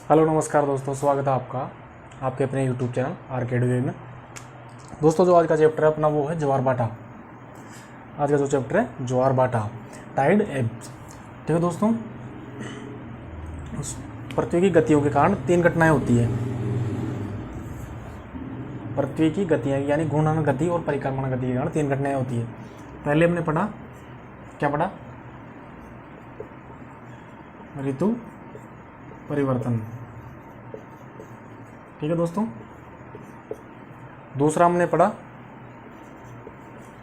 Hello नमस्कार दोस्तों, स्वागत है आपका आपके अपने यूट्यूब चैनल आर्केड वे में। दोस्तों जो आज का चैप्टर है अपना वो है ज्वार भाटा। आज का जो चैप्टर है ज्वार भाटा, टाइड एब्स। ठीक है दोस्तों, पृथ्वी की गतियों के कारण तीन घटनाएं होती है। पृथ्वी की गतियाँ यानी घूर्णन गति और परिक्रमण गति के कारण तीन घटनाएं होती है। पहले हमने पढ़ा, क्या पढ़ा? ऋतु परिवर्तन। ठीक है दोस्तों। दूसरा हमने पढ़ा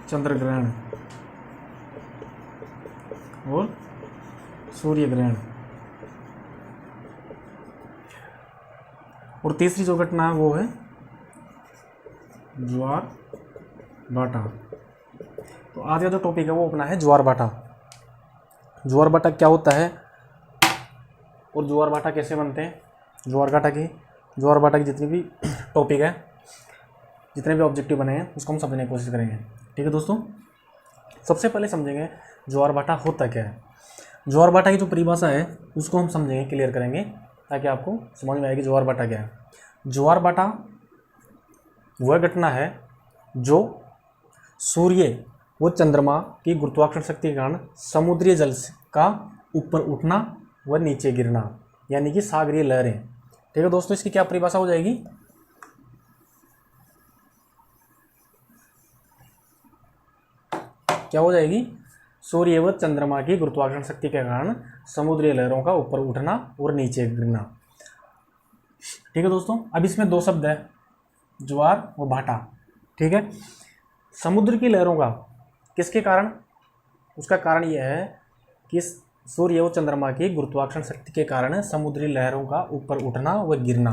चंद्र ग्रहण और सूर्य ग्रहण। और तीसरी जो घटना है वो है ज्वार भाटा। तो आज का जो टॉपिक है वो अपना है ज्वार भाटा। ज्वार भाटा क्या होता है और ज्वार भाटा कैसे बनते हैं? ज्वार भाटा की जितनी भी टॉपिक है, जितने भी ऑब्जेक्टिव बने हैं उसको हम समझने की कोशिश करेंगे। ठीक है दोस्तों, सबसे पहले समझेंगे ज्वार भाटा होता क्या है। ज्वार भाटा की जो परिभाषा है उसको हम समझेंगे, क्लियर करेंगे, ताकि आपको समझ में आएगी ज्वार भाटा क्या है। ज्वार भाटा वह घटना है जो सूर्य व चंद्रमा की गुरुत्वाकर्षण शक्ति के कारण समुद्री जल का ऊपर उठना व नीचे गिरना, यानी कि सागरीय लहरें। ठीक है दोस्तों, इसकी क्या परिभाषा हो जाएगी? क्या हो जाएगी? सूर्य व चंद्रमा की गुरुत्वाकर्षण शक्ति के कारण समुद्री लहरों का ऊपर उठना और नीचे गिरना। ठीक है दोस्तों, अब इसमें दो शब्द है, ज्वार और भाटा। ठीक है, समुद्र की लहरों का किसके कारण? उसका कारण यह है कि सूर्य व चंद्रमा की गुरुत्वाकर्षण शक्ति के कारण समुद्री लहरों का ऊपर उठना व गिरना।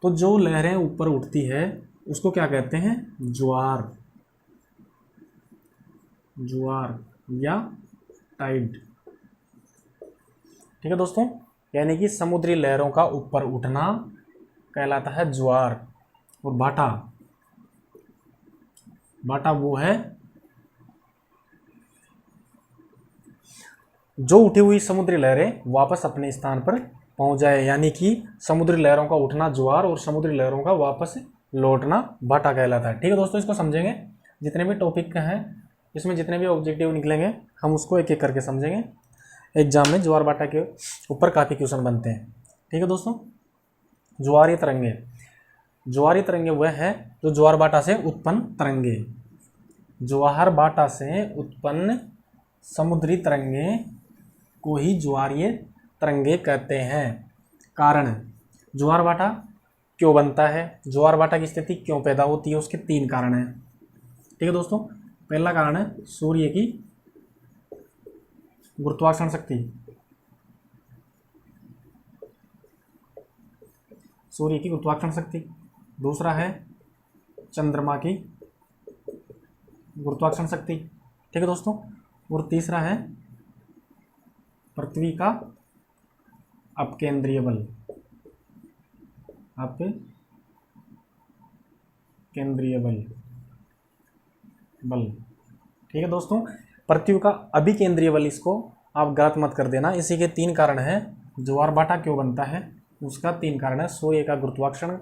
तो जो लहरें ऊपर उठती है उसको क्या कहते हैं? ज्वार या टाइड। ठीक है दोस्तों, यानी कि समुद्री लहरों का ऊपर उठना कहलाता है ज्वार। और भाटा वो है जो उठी हुई समुद्री लहरें वापस अपने स्थान पर पहुंच जाए, यानी कि समुद्री लहरों का उठना ज्वार और समुद्री लहरों का वापस लौटना भाटा कहलाता है। ठीक है दोस्तों, इसको समझेंगे। जितने भी टॉपिक हैं इसमें जितने भी ऑब्जेक्टिव निकलेंगे हम उसको एक एक करके समझेंगे। एग्जाम में ज्वार भाटा के ऊपर काफ़ी क्वेश्चन बनते हैं। ठीक है दोस्तों, ज्वारीय तरंगे वह है जो ज्वार भाटा से उत्पन्न तरंगे। ज्वार भाटा से उत्पन्न समुद्री तरंगे को ही ज्वारीय तरंगे कहते हैं। कारण, ज्वार भाटा क्यों बनता है, ज्वार भाटा की स्थिति क्यों पैदा होती है, उसके तीन कारण हैं। ठीक है दोस्तों, पहला कारण है सूर्य की गुरुत्वाकर्षण शक्ति। दूसरा है चंद्रमा की गुरुत्वाकर्षण शक्ति। ठीक है दोस्तों, और तीसरा है पृथ्वी का अपकेंद्रीय बल। ठीक है दोस्तों, पृथ्वी का अभिकेंद्रीय बल, इसको आप गलत मत कर देना। इसी के तीन कारण है ज्वार भाटा क्यों बनता है, उसका तीन कारण है सूर्य का गुरुत्वाकर्षण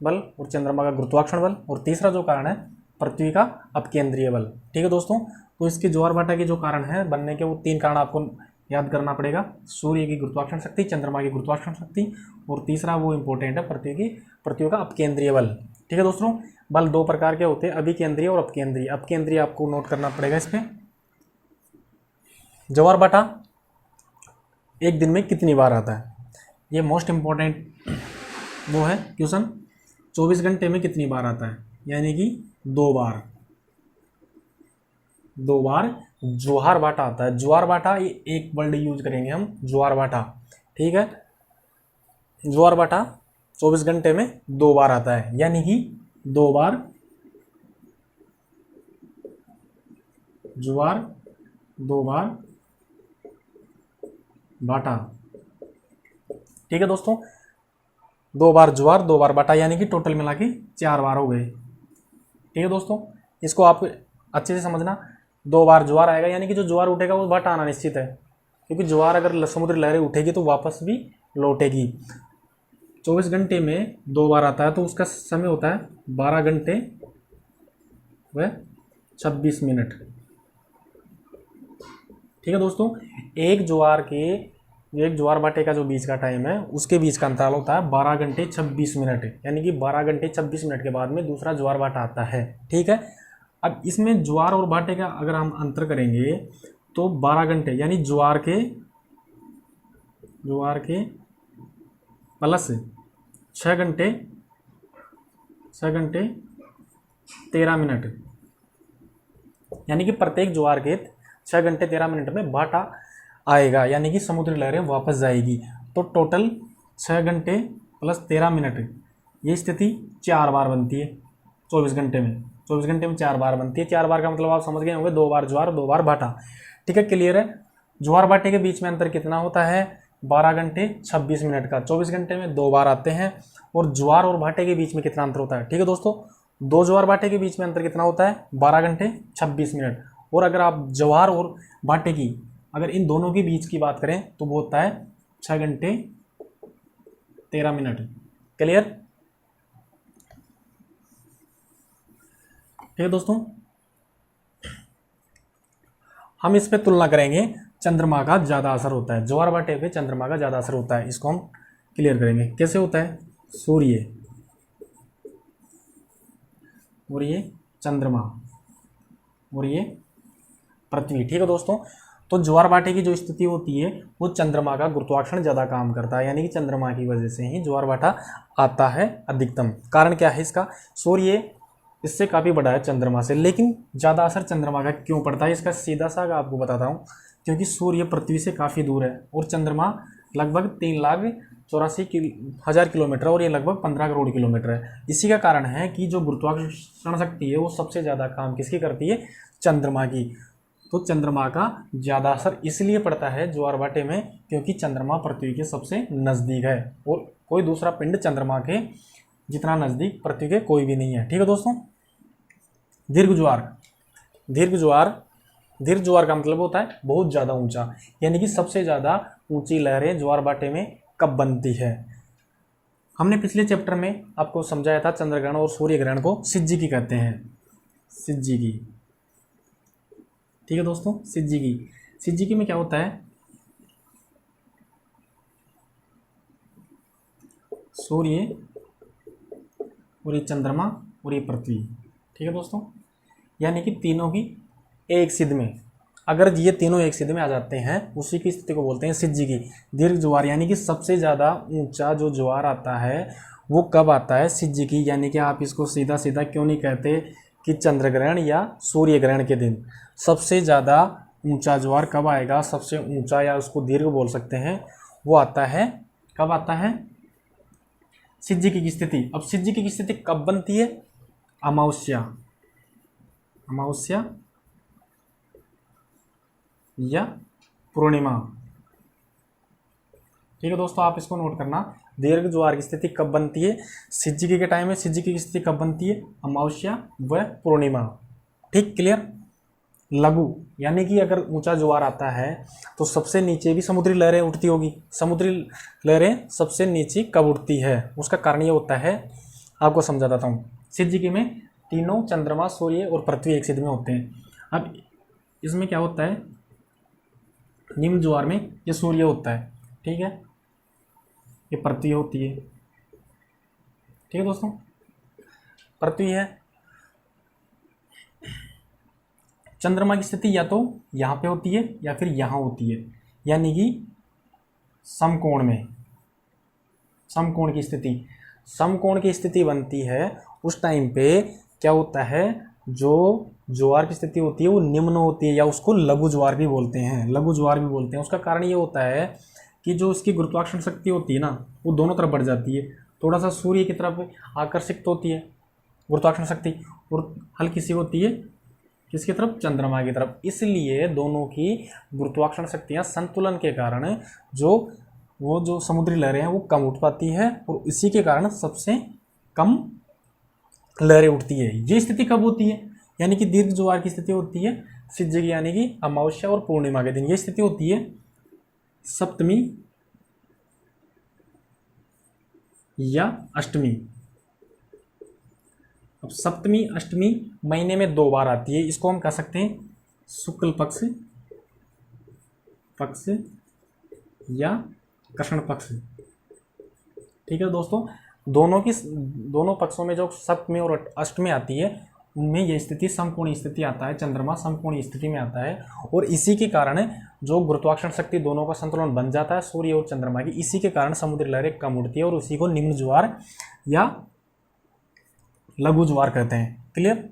बल और चंद्रमा का गुरुत्वाकर्षण बल, और तीसरा जो कारण है पृथ्वी का अपकेंद्रीय बल। ठीक है दोस्तों, तो इसके ज्वार भाटा के जो कारण है बनने के, वो तीन कारण आपको याद करना पड़ेगा। सूर्य की गुरुत्वाकर्षण शक्ति, चंद्रमा की गुरुत्वाकर्षण शक्ति, और तीसरा वो इंपॉर्टेंट है पृथ्वी का अपकेंद्रीय बल। ठीक है दोस्तों, बल दो प्रकार के होते हैं, अभिकेंद्रीय और अपकेंद्रीय। अपकेंद्रीय आपको नोट करना पड़ेगा। इस पे ज्वार भाटा एक दिन में कितनी बार आता है, ये मोस्ट इंपॉर्टेंट वो है क्वेश्चन। 24 घंटे में कितनी बार आता है, यानी कि दो बार ज्वार भाटा आता है। ज्वार भाटा, ये एक वर्ड यूज करेंगे हम, ज्वार भाटा। ठीक है, ज्वार भाटा 24 घंटे में दो बार आता है, यानी कि दो बार ज्वार, दो बार भाटा। ठीक है दोस्तों, दो बार ज्वार, दो बार भाटा, यानी कि टोटल मिला के 4 बार हो गए। ठीक है दोस्तों, इसको आप अच्छे से समझना। दो बार ज्वार आएगा, यानी कि जो ज्वार उठेगा वो भाटा आना निश्चित है, क्योंकि ज्वार अगर समुद्री लहरें उठेगी तो वापस भी लौटेगी। 24 घंटे में 2 बार आता है, तो उसका समय होता है 12 घंटे व 26 मिनट। ठीक है दोस्तों, एक ज्वार भाटे का जो बीच का टाइम है उसके बीच का अंतराल होता है 12 घंटे 26 मिनट, यानी कि 12 घंटे 26 मिनट के बाद में दूसरा ज्वार भाटा आता है। ठीक है, अब इसमें ज्वार और भाटे का अगर हम अंतर करेंगे तो 12 घंटे यानी ज्वार के प्लस 6 घंटे 13 मिनट, यानी कि प्रत्येक ज्वार के 6 घंटे 13 मिनट में भाटा आएगा, यानी कि समुद्री लहरें वापस जाएगी। तो टोटल 6 घंटे प्लस 13 मिनट, ये स्थिति 4 बार बनती है 24 घंटे में। 24 घंटे में 4 बार बनती है। 4 बार का मतलब आप समझ गए होंगे, 2 बार ज्वार 2 बार भाटा। ठीक है, क्लियर है। ज्वार भाटे के बीच में अंतर कितना होता है? 12 घंटे 26 मिनट का। 24 घंटे में 2 बार आते हैं। और ज्वार और भाटे के बीच में कितना अंतर होता है? ठीक है दोस्तों, 2 ज्वार भाटे के बीच में अंतर कितना होता है? 12 घंटे 26 मिनट। और अगर आप ज्वार और भाटे की, अगर इन दोनों के बीच की बात करें तो वो होता है 6 घंटे 13 मिनट। क्लियर? ठीक है दोस्तों, हम इस पे तुलना करेंगे। चंद्रमा का ज्यादा असर होता है, ज्वार भाटे पे चंद्रमा का ज्यादा असर होता है। इसको हम क्लियर करेंगे। कैसे होता है? सूर्य और ये चंद्रमा और ये पृथ्वी। ठीक है दोस्तों, तो ज्वार भाटे की जो स्थिति होती है वो चंद्रमा का गुरुत्वाकर्षण ज्यादा काम करता है, यानी कि चंद्रमा की वजह से ही ज्वार भाटा आता है अधिकतम। कारण क्या है इसका? सूर्य इससे काफ़ी बड़ा है चंद्रमा से, लेकिन ज़्यादा असर चंद्रमा का क्यों पड़ता है इसका सीधा सा आपको बताता हूँ। क्योंकि सूर्य पृथ्वी से काफ़ी दूर है और चंद्रमा लगभग 3,84,000 किलोमीटर और ये लगभग 15 करोड़ किलोमीटर है। इसी का कारण है कि जो गुरुत्वाकर्षण शक्ति है वो सबसे ज़्यादा काम किसकी करती है? चंद्रमा की। तो चंद्रमा का ज़्यादा असर इसलिए पड़ता है ज्वार भाटे में क्योंकि चंद्रमा पृथ्वी के सबसे नज़दीक है और कोई दूसरा पिंड चंद्रमा के जितना नज़दीक पृथ्वी के कोई भी नहीं है। ठीक है दोस्तों, दीर्घ ज्वार का मतलब होता है बहुत ज़्यादा ऊंचा, यानी कि सबसे ज़्यादा ऊंची लहरें ज्वार भाटे में कब बनती है? हमने पिछले चैप्टर में आपको समझाया था चंद्रग्रहण और सूर्य ग्रहण को सिज्जिकी कहते हैं। सिज्जिकी। ठीक है दोस्तों, सिज्जिकी में क्या होता है? सूर्य और ये चंद्रमा और ये पृथ्वी। ठीक है दोस्तों, यानी कि तीनों की एक सिद्ध में, अगर ये तीनों एक सिद्ध में आ जाते हैं उसी की स्थिति को बोलते हैं सिज्जिकी। दीर्घ ज्वार यानी कि सबसे ज़्यादा ऊंचा जो ज्वार आता है वो कब आता है? सिज्जिकी। यानी कि आप इसको सीधा सीधा क्यों नहीं कहते कि चंद्रग्रहण या सूर्य ग्रहण के दिन सबसे ज़्यादा ऊंचा ज्वार कब आएगा? सबसे ऊंचा, या उसको दीर्घ बोल सकते हैं, वो आता है कब आता है? सिज्जिकी की स्थिति। अब सिज्जिकी की स्थिति कब बनती है? अमावस्या या पूर्णिमा। ठीक है दोस्तों, आप इसको नोट करना। दीर्घ ज्वार की स्थिति कब बनती है? सिज्जिकी के टाइम में। सिज्जिकी की स्थिति कब बनती है? अमावस्या व पूर्णिमा। ठीक, क्लियर। लघु यानी कि अगर ऊंचा ज्वार आता है तो सबसे नीचे भी समुद्री लहरें उठती होगी। समुद्री लहरें सबसे नीचे कब उठती है? उसका कारण ये होता है, आपको समझा देता हूँ। सिज्जिकी में तीनों चंद्रमा, सूर्य और पृथ्वी एक सिद्ध में होते हैं। अब इसमें क्या होता है? निम्न ज्वार में ये सूर्य होता है, ठीक है, ये पृथ्वी होती है। ठीक है दोस्तों, पृथ्वी है। चंद्रमा की स्थिति या तो यहाँ पे होती है या फिर यहाँ होती है, यानी कि समकोण में। समकोण की स्थिति बनती है उस टाइम पे क्या होता है? जो ज्वार की स्थिति होती है वो निम्न होती है, या उसको लघु ज्वार भी बोलते हैं। उसका कारण ये होता है कि जो उसकी गुरुत्वाकर्षण शक्ति होती है ना वो दोनों तरफ बढ़ जाती है। थोड़ा सा सूर्य की तरफ आकर्षित होती है गुरुत्वाकर्षण शक्ति, और हल्की सी होती है किसकी तरफ? चंद्रमा की तरफ। इसलिए दोनों की गुरुत्वाकर्षण शक्तियाँ संतुलन के कारण जो समुद्री लहरें हैं वो कम उठ पाती है, और इसी के कारण सबसे कम लहरें उठती है। ये स्थिति कब होती है? यानी कि दीर्घ ज्वार की स्थिति होती है सिज्जिकी, यानी कि अमावस्या और पूर्णिमा के दिन ये स्थिति होती है। सप्तमी या अष्टमी। अब सप्तमी अष्टमी महीने में 2 बार आती है, इसको हम कह सकते हैं शुक्ल पक्ष पक्ष या कृष्ण पक्ष। ठीक है दोस्तों, दोनों पक्षों में जो सप्तमी और अष्टमी आती है उनमें यह स्थिति समकोणीय स्थिति आता है, चंद्रमा समकोणीय स्थिति में आता है, और इसी के कारण जो गुरुत्वाकर्षण शक्ति दोनों का संतुलन बन जाता है सूर्य और चंद्रमा की, इसी के कारण समुद्री लहरें कम उठती है और उसी को निम्न ज्वार या लघु ज्वार कहते हैं। क्लियर।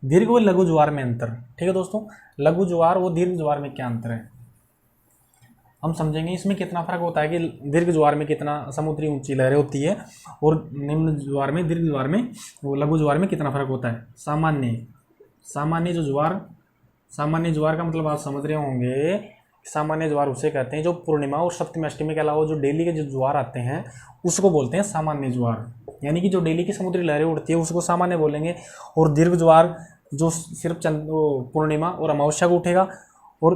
दीर्घ व लघु ज्वार में अंतर। ठीक है दोस्तों, लघु ज्वार व दीर्घ ज्वार में क्या अंतर है हम समझेंगे। इसमें कितना फर्क होता है कि दीर्घ ज्वार में कितना समुद्री ऊंची लहरें होती है और निम्न ज्वार में, दीर्घ ज्वार में, वो लघु ज्वार में कितना फर्क होता है। सामान्य जो ज्वार, सामान्य ज्वार का मतलब आप समझ रहे होंगे, सामान्य ज्वार उसे कहते हैं जो पूर्णिमा और सप्तमी अष्टमी के अलावा जो डेली के जो ज्वार आते हैं उसको बोलते हैं सामान्य ज्वार। यानी कि जो डेली की समुद्री लहरें उठती है उसको सामान्य बोलेंगे, और दीर्घ ज्वार जो सिर्फ पूर्णिमा और अमावस्या को उठेगा, और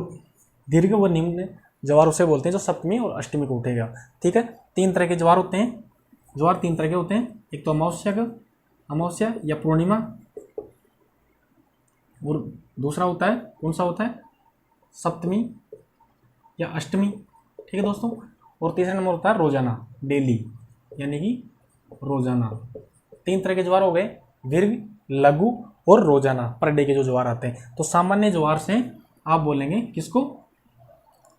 दीर्घ व निम्न ज्वार उसे बोलते हैं जो सप्तमी और अष्टमी को उठेगा। ठीक है, 3 तरह के ज्वार होते हैं। ज्वार 3 तरह के होते हैं, एक तो अमावस्या या पूर्णिमा, और दूसरा होता है कौन सा होता है, सप्तमी या अष्टमी। ठीक है दोस्तों, और तीसरा नंबर होता है रोजाना, डेली, यानी कि रोजाना। 3 तरह के ज्वार हो गए, दीर्घ, लघु और रोजाना, पर डे के जो ज्वार आते हैं। तो सामान्य ज्वार से आप बोलेंगे किसको,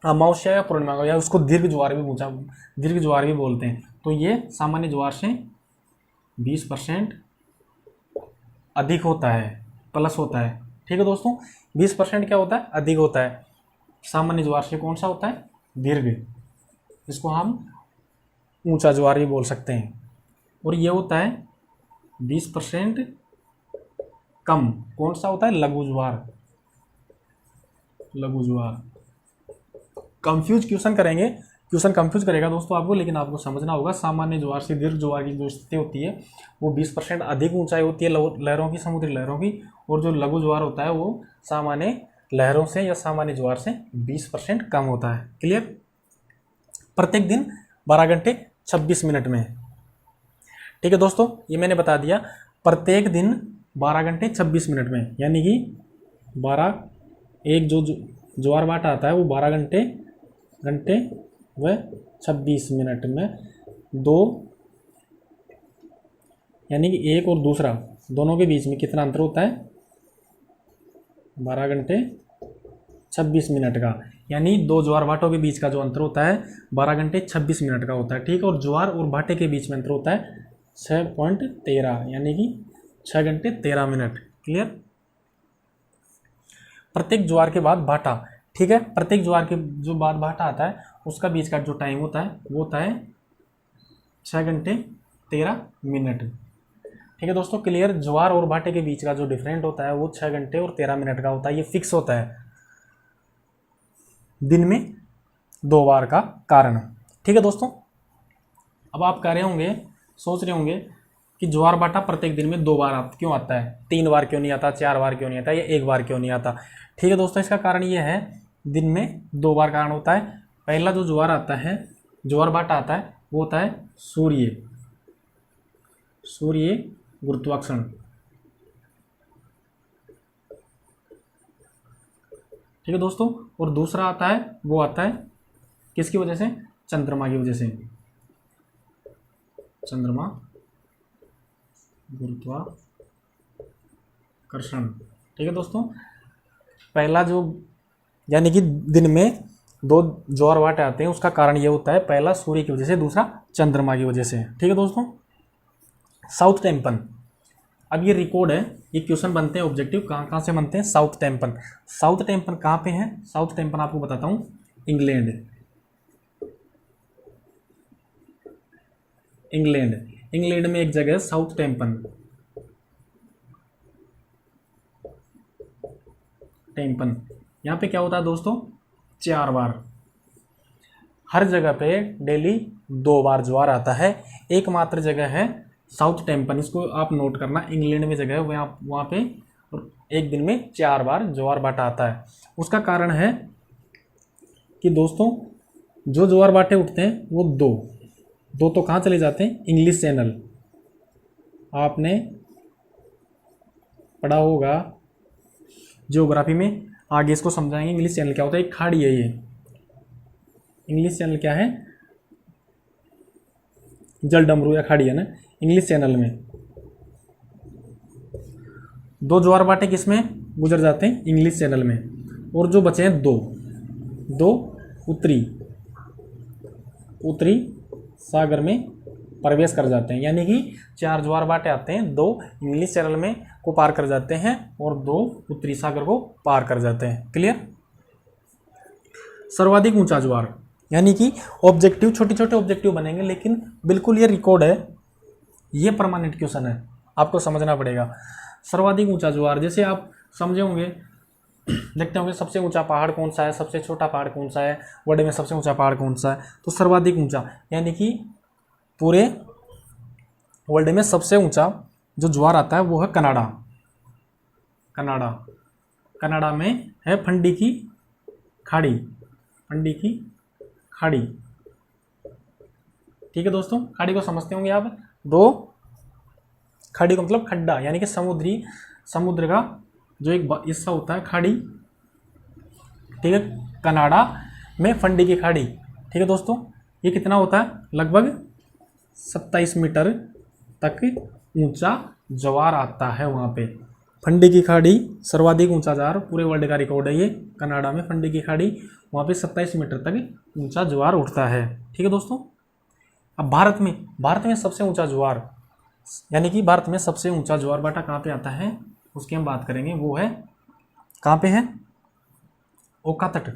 अमावस्या या पूर्णिमा को, या उसको दीर्घ ज्वार भी बोलते हैं। तो ये सामान्य ज्वार से 20% अधिक होता है, प्लस होता है। ठीक है दोस्तों, 20% क्या होता है, अधिक होता है। सामान्य ज्वार से कौन सा होता है, दीर्घ, इसको हम ऊंचा ज्वार भी बोल सकते हैं। और ये होता है 20% कम, कौन सा होता है, लघु ज्वार। क्वेश्चन कंफ्यूज करेगा दोस्तों आपको, लेकिन आपको समझना होगा सामान्य ज्वार से दीर्घ ज्वार की जो स्थिति होती है वो 20% अधिक ऊंचाई होती है लहरों की, समुद्री लहरों की, और जो लघु ज्वार होता है वो सामान्य लहरों से या सामान्य ज्वार से 20% कम होता है। क्लियर। प्रत्येक दिन 12 घंटे 26 मिनट में। ठीक है दोस्तों, ये मैंने बता दिया, प्रत्येक दिन 12 घंटे 26 मिनट में, यानी कि 12 एक जो ज्वार भाटा आता है वो 12 घंटे व 26 मिनट में, 2 यानी कि एक और दूसरा दोनों के बीच में कितना अंतर होता है, 12 घंटे 26 मिनट का, यानी 2 ज्वार भाटों के बीच का जो अंतर होता है 12 घंटे 26 मिनट का होता है। ठीक है, और ज्वार और भाटे के बीच में अंतर होता है 6.13, यानी कि 6 घंटे 13 मिनट। क्लियर। प्रत्येक ज्वार के बाद भाटा। ठीक है, प्रत्येक ज्वार के जो बाद भाटा आता है उसका बीच का जो टाइम होता है वो होता है 6 घंटे 13 मिनट। ठीक है दोस्तों, क्लियर। ज्वार और भाटे के बीच का जो डिफरेंट होता है वो 6 घंटे और 13 मिनट का होता है, ये फिक्स होता है दिन में 2 बार का कारण। ठीक है दोस्तों, अब आप कह रहे होंगे, सोच रहे होंगे कि ज्वार भाटा प्रत्येक दिन में 2 बार क्यों आता है, 3 बार क्यों नहीं आता, 4 बार क्यों नहीं आता, या 1 बार क्यों नहीं आता। ठीक है दोस्तों, इसका कारण ये है, दिन में 2 बार कारण होता है। पहला जो ज्वार आता है, ज्वार भाटा आता है वो होता है सूर्य गुरुत्वाकर्षण। ठीक है दोस्तों, और दूसरा आता है वो आता है किसकी वजह से, चंद्रमा की वजह से, चंद्रमा गुरुत्वाकर्षण। ठीक है दोस्तों, पहला जो यानी कि दिन में 2 ज्वार भाटे आते हैं उसका कारण ये होता है, पहला सूर्य की वजह से, दूसरा चंद्रमा की वजह से। ठीक है दोस्तों, साउथ टेम्पन। अब ये रिकॉर्ड है, ये क्वेश्चन बनते हैं ऑब्जेक्टिव, कहाँ से बनते हैं, साउथ टेम्पन। साउथ टेम्पन कहाँ पे है, साउथ टेम्पन आपको बताता हूँ, इंग्लैंड में एक जगह है साउथ टेम्पन। यहाँ पे क्या होता है दोस्तों, 4 बार, हर जगह पे डेली 2 बार ज्वार आता है। एकमात्र जगह है साउथ टेम्पन, इसको आप नोट करना, इंग्लैंड में जगह है वहाँ पे एक दिन में 4 बार ज्वार भाटा आता है। उसका कारण है कि दोस्तों जो ज्वार भाटे उठते हैं वो दो तो कहाँ चले जाते हैं, इंग्लिश चैनल। आपने पढ़ा होगा ज्योग्राफी में, आगे इसको समझाएंगे। इंग्लिश चैनल क्या होता है, एक खाड़ी है ये। इंग्लिश चैनल क्या है, जल डमरू या खाड़ी है ना। इंग्लिश चैनल में दो ज्वार भाटे किसमें गुजर जाते हैं, इंग्लिश चैनल में, और जो बचे हैं दो उत्तरी सागर में प्रवेश कर जाते हैं। यानी कि 4 ज्वार भाटे आते हैं, 2 इंग्लिश चैनल में को पार कर जाते हैं और 2 उत्तरी सागर को पार कर जाते हैं। क्लियर। सर्वाधिक ऊंचा ज्वार, यानी कि ऑब्जेक्टिव, छोटे छोटे ऑब्जेक्टिव बनेंगे, लेकिन बिल्कुल ये रिकॉर्ड है, ये परमानेंट क्वेश्चन है, आपको समझना पड़ेगा। सर्वाधिक ऊंचा ज्वार, जैसे आप समझे होंगे, देखते होंगे सबसे ऊंचा पहाड़ कौन सा है, सबसे छोटा पहाड़ कौन सा है, वर्ल्ड में सबसे ऊंचा पहाड़ कौन सा है, तो सर्वाधिक ऊंचा यानी कि पूरे वर्ल्ड में सबसे ऊंचा जो ज्वार आता है वो है कनाडा में है फंडी की खाड़ी। ठीक है दोस्तों, खाड़ी को समझते होंगे आप। खाड़ी को मतलब खड्डा, यानी कि समुद्र का जो एक हिस्सा होता है खाड़ी। ठीक है, कनाडा में फंडी की खाड़ी। ठीक है दोस्तों, ये कितना होता है, लगभग 27 मीटर तक ऊंचा ज्वार आता है वहाँ पे। फंडी की खाड़ी सर्वाधिक ऊंचा ज्वार, पूरे वर्ल्ड का रिकॉर्ड है ये। कनाडा में फंडी की खाड़ी, वहाँ पे 27 मीटर तक ऊंचा ज्वार उठता है। ठीक है दोस्तों, अब भारत में सबसे ऊंचा ज्वार, यानी कि भारत में सबसे ऊंचा ज्वार भाटा कहाँ पे आता है, उसकी हम बात करेंगे। वो है कहाँ पे है, ओखा तट।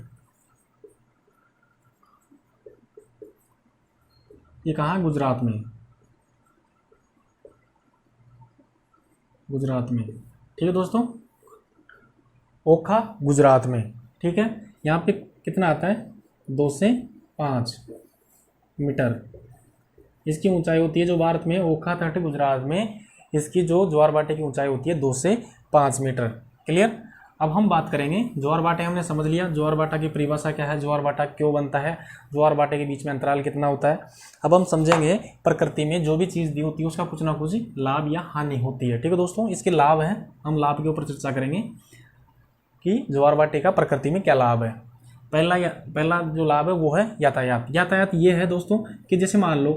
ये कहाँ है, गुजरात में। ठीक है दोस्तों, ओखा गुजरात में। ठीक है, यहाँ पे कितना आता है, 2 से 5 मीटर इसकी ऊंचाई होती है जो भारत में। ओखा तट गुजरात में इसकी जो ज्वार भाटे की ऊंचाई होती है 2 से 5 मीटर। क्लियर। अब हम बात करेंगे ज्वार भाटे, हमने समझ लिया ज्वार भाटा की परिभाषा क्या है, ज्वार भाटा क्यों बनता है, ज्वार भाटे के बीच में अंतराल कितना होता है। अब हम समझेंगे प्रकृति में जो भी चीज़ दी होती है उसका कुछ ना कुछ लाभ या हानि होती है। ठीक है दोस्तों, इसके लाभ हैं, हम लाभ के ऊपर चर्चा करेंगे कि ज्वार भाटे का प्रकृति में क्या लाभ है। पहला जो लाभ है वो है यातायात ये है दोस्तों कि जैसे मान लो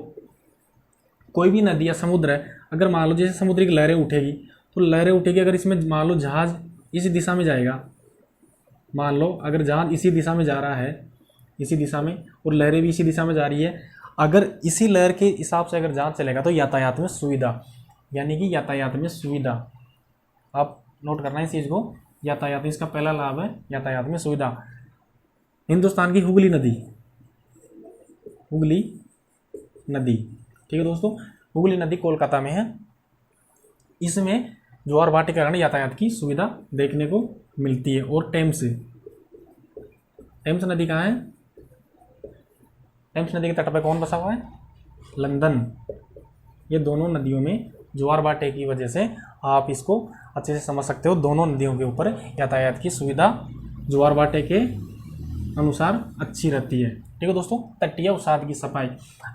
कोई भी नदी या समुद्र है, अगर मान लो जैसे समुद्र की लहरें उठेगी, अगर इसमें मान लो जहाज़ इसी दिशा में जाएगा, मान लो अगर जहाज इसी दिशा में जा रहा है, इसी दिशा में, और लहरें भी इसी दिशा में जा रही है, अगर इसी लहर के हिसाब से अगर जहाज चलेगा तो यातायात में सुविधा, यानी कि यातायात में सुविधा, आप नोट करना है इस चीज़ को, यातायात, इसका पहला लाभ है यातायात में सुविधा। हिंदुस्तान की हुगली नदी, ठीक है दोस्तों, हुगली नदी कोलकाता में है। इसमें ज्वार भाटे के कारण यातायात की सुविधा देखने को मिलती है। और टेम्स नदी कहाँ है, टेम्स नदी के तट पर कौन बसा हुआ है, लंदन। ये दोनों नदियों में ज्वार भाटे की वजह से आप इसको अच्छे से समझ सकते हो, दोनों नदियों के ऊपर यातायात की सुविधा ज्वार भाटे के अनुसार अच्छी रहती है। ठीक है दोस्तों, तटीय उसाद की सफाई,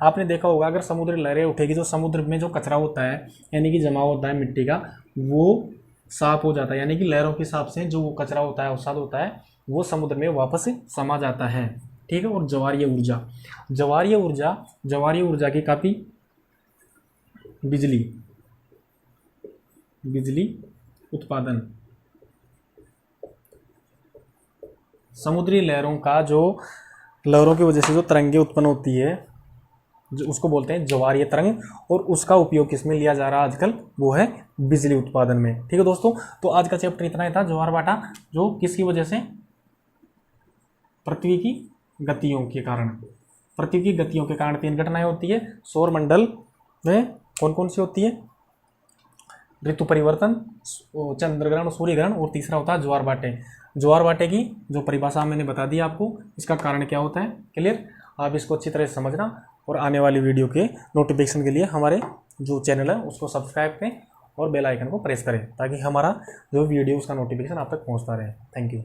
आपने देखा होगा अगर समुद्री लहरें उठेगी तो समुद्र में जो कचरा होता है, यानी कि जमा होता है मिट्टी का, वो साफ हो जाता है, यानी कि लहरों के हिसाब से जो वो कचरा होता है, उसाद होता है, वो समुद्र में वापस समा जाता है। ठीक है। और ज्वारीय ऊर्जा की काफ़ी बिजली उत्पादन, समुद्री लहरों की वजह से जो तरंगे उत्पन्न होती है, जो उसको बोलते हैं ज्वारीय तरंग, और उसका उपयोग किसमें लिया जा रहा है आजकल, वो है बिजली उत्पादन में। ठीक है दोस्तों, तो आज का चैप्टर इतना ही था, ज्वार भाटा जो किसकी वजह से, पृथ्वी की गतियों के कारण 3 घटनाएं होती है। सौर मंडल में कौन कौन सी होती है, ऋतु परिवर्तन, चंद्र ग्रहण, सूर्य ग्रहण, और तीसरा होता है ज्वार भाटे की जो परिभाषा मैंने बता दी आपको, इसका कारण क्या होता है। क्लियर। आप इसको अच्छी तरह से समझना, और आने वाली वीडियो के नोटिफिकेशन के लिए हमारे जो चैनल है उसको सब्सक्राइब करें और बेल आइकन को प्रेस करें, ताकि हमारा जो वीडियो उसका नोटिफिकेशन आप तक पहुंचता रहे। Thank you.